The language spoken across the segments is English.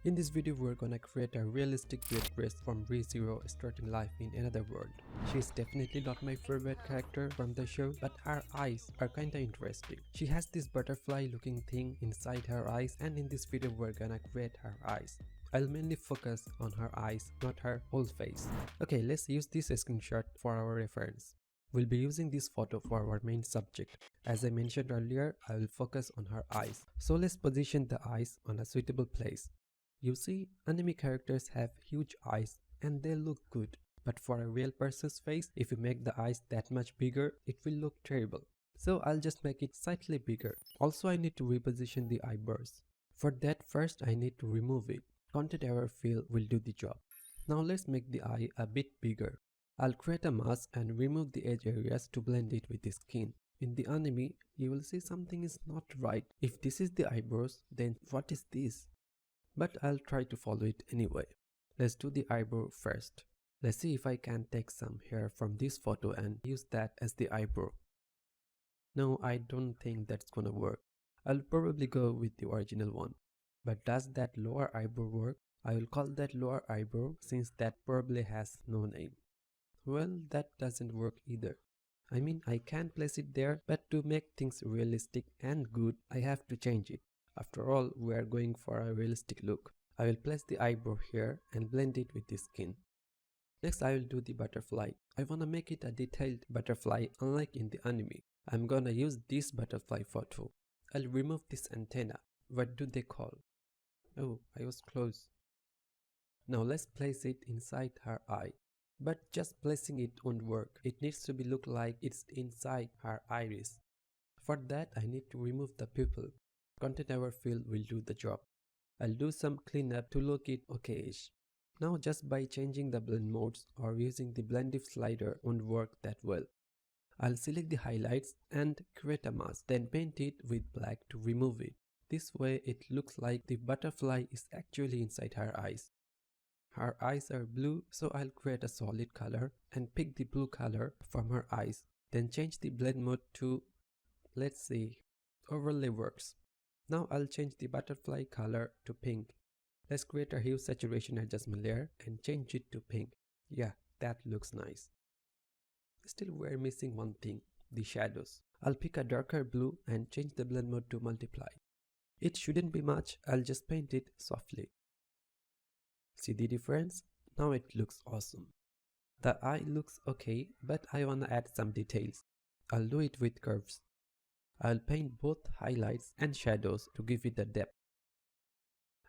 In this video, we're gonna create a realistic Beatrice from ReZero starting life in another world. She's definitely not my favorite character from the show, but her eyes are kinda interesting. She has this butterfly looking thing inside her eyes, and in this video we're gonna create her eyes. I'll mainly focus on her eyes, not her whole face. Okay, let's use this screenshot for our reference. We'll be using this photo for our main subject. As I mentioned earlier, I will focus on her eyes. So let's position the eyes on a suitable place. You see, anime characters have huge eyes and they look good. But for a real person's face, if you make the eyes that much bigger, it will look terrible. So I'll just make it slightly bigger. Also, I need to reposition the eyebrows. For that, first I need to remove it. Content error fill will do the job. Now let's make the eye a bit bigger. I'll create a mask and remove the edge areas to blend it with the skin. In the anime, you will see something is not right. If this is the eyebrows, then what is this? But I'll try to follow it anyway. Let's do the eyebrow first. Let's see if I can take some hair from this photo and use that as the eyebrow. No, I don't think that's gonna work. I'll probably go with the original one. But does that lower eyebrow work? I will call that lower eyebrow since that probably has no name. Well, that doesn't work either. I mean, I can place it there, but to make things realistic and good, I have to change it. After all, we are going for a realistic look. I will place the eyebrow here and blend it with the skin. Next, I will do the butterfly. I wanna make it a detailed butterfly unlike in the anime. I'm gonna use this butterfly photo. I'll remove this antenna. What do they call? Oh, I was close. Now let's place it inside her eye. But just placing it won't work. It needs to look like it's inside her iris. For that, I need to remove the pupil. Content error fill will do the job. I'll do some cleanup to look it okay-ish. Now just by changing the blend modes or using the blend if slider won't work that well. I'll select the highlights and create a mask, then paint it with black to remove it. This way it looks like the butterfly is actually inside her eyes. Her eyes are blue, so I'll create a solid color and pick the blue color from her eyes. Then change the blend mode to, let's see, overlay works. Now I'll change the butterfly color to pink. Let's create a hue saturation adjustment layer and change it to pink. Yeah, that looks nice. Still we're missing one thing, the shadows. I'll pick a darker blue and change the blend mode to multiply. It shouldn't be much, I'll just paint it softly. See the difference? Now it looks awesome. The eye looks okay, but I wanna add some details. I'll do it with curves. I'll paint both highlights and shadows to give it the depth.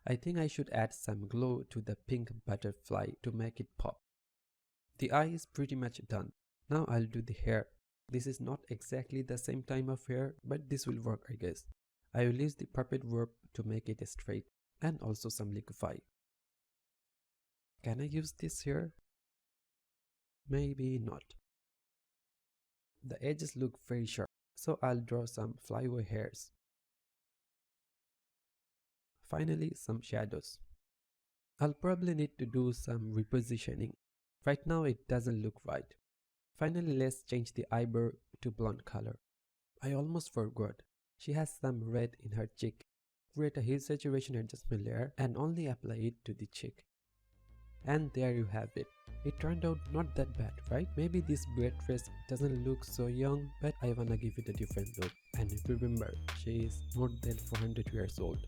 I think I should add some glow to the pink butterfly to make it pop. The eye is pretty much done. Now I'll do the hair. This is not exactly the same time of hair, but this will work, I guess. I will use the puppet verb to make it straight and also some liquify. Can I use this here? Maybe not. The edges look very sharp, so I'll draw some flyaway hairs. Finally, some shadows. I'll probably need to do some repositioning. Right now it doesn't look right. Finally, let's change the eyebrow to blonde color. I almost forgot. She has some red in her cheek. Create a hue saturation adjustment layer and only apply it to the cheek. And there you have it. It turned out not that bad, right? Maybe this Beatrice doesn't look so young, but I wanna give it a different look. And remember, she is more than 400 years old.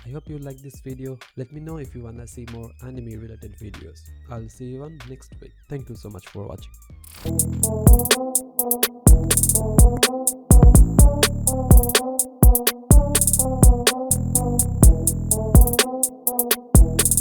I hope you like this video. Let me know if you wanna see more anime related videos. I'll see you on next week. Thank you so much for watching.